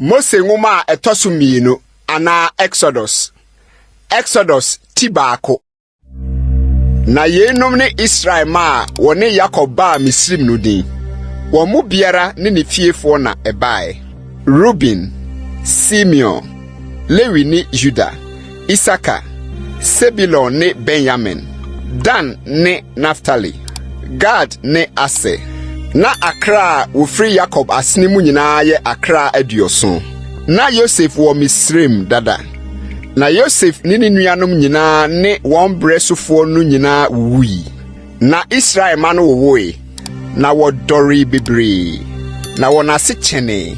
Mose nwoma etoso mienu ana Exodus tibako. Na yenom ne Israel ma wone Yakob ba Misrim no din. Wo mu biara ne ne fiefo na ebae. Reuben, Simeon, Lewi ne Juda, Isaka, Sebulon ne Benjamin, Dan ne Naphtali, Gad ne Aser. Na Akra wofri Yakob asene mu nyina ye Akra aduoson. Na Yosef wo Misrim dada. Na Yosef ni nuanom nyina ne won bresofo no nyina wuyi. Na Israel ma no wowe. Na wodori bebre. Na wonase chene.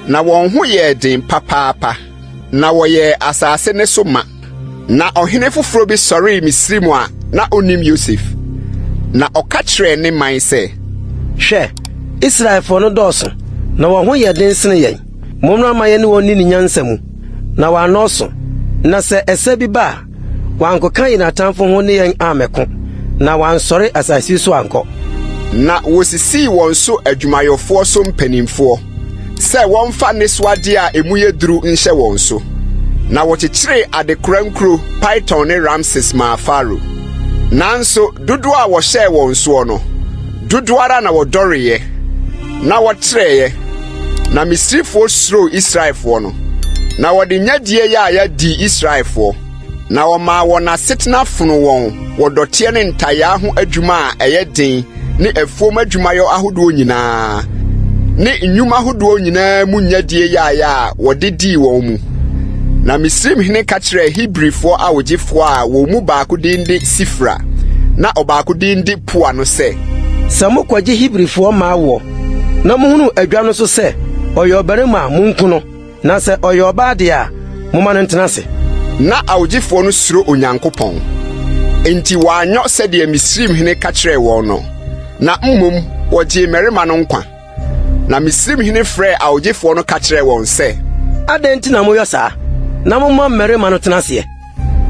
Na won ho ye den papaapa. Na woye asase ne so ma. Na ohene foforo bi sori Misrim a na onim Yosef. Na okatre ne man se, hwe Israel fo no doso na won ho ye den sene yen. Momra ma ye ne won ni nyansa mu. Na wa noso na se ese bi ba wankoka yinatamfo ho ne yen ameko na wansore asasi so anko. Na wosisi won so adwumayofo so mpanimfo se wonfa ne swade a emuye duru nhye won so. Na wochechire adekurankro Python ne Ramses ma Pharaoh. Nanso dodo a wo hye won so no dodo ara na wodoreye na wotreye na Misrifo sro Israelfo no na wode nyadie ya di Israelfo na woma wona setna funu won wodote ne ntaya ho adwuma a eyeden ne afuom adwumayo ahodo nyina ne nnwuma ahodo nyina mu nyadie ya wode di won mu. Na Misrim hene ka kire Hebrewfo a wogifo a wo mu baako dinde Sifra na obaako dinde Pua no se samo kwaje Hebrewfo ma wo na muhunu adwa no so se oyobarema munkuno na se oyoba de a moma no ntenase. Na awogifo no suro Onyankopɔn enti wanyo se de Misrim hene ka kire wo no na mmom woje merema no nkwa. Na Misrim hene frɛ awogifo no ka kire won se adenti na moyo saa na moma merema no tenase.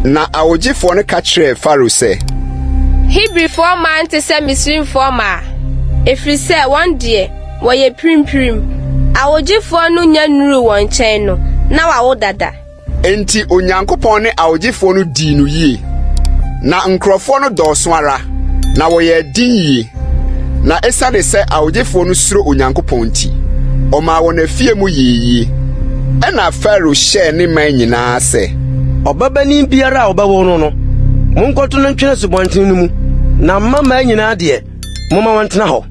Na awogifo no ka kire Pharaoh se Hebrewfo man te se Misrimfo ma efri se won de woye primprim awogifo no nya nuru won chen no na wawo dada. Enti Onyankopɔn ne awogifo no di no yie na nkrofo no dɔso ara na woye din yie na esade se awogifo no suro Onyankopɔn ti ɔma won afie mu yie. Ena Pharaoh hye ne man nyina se obabani biara obawo no monkoto no ntwene subonten no mu na mama nyina de moma wantena ho.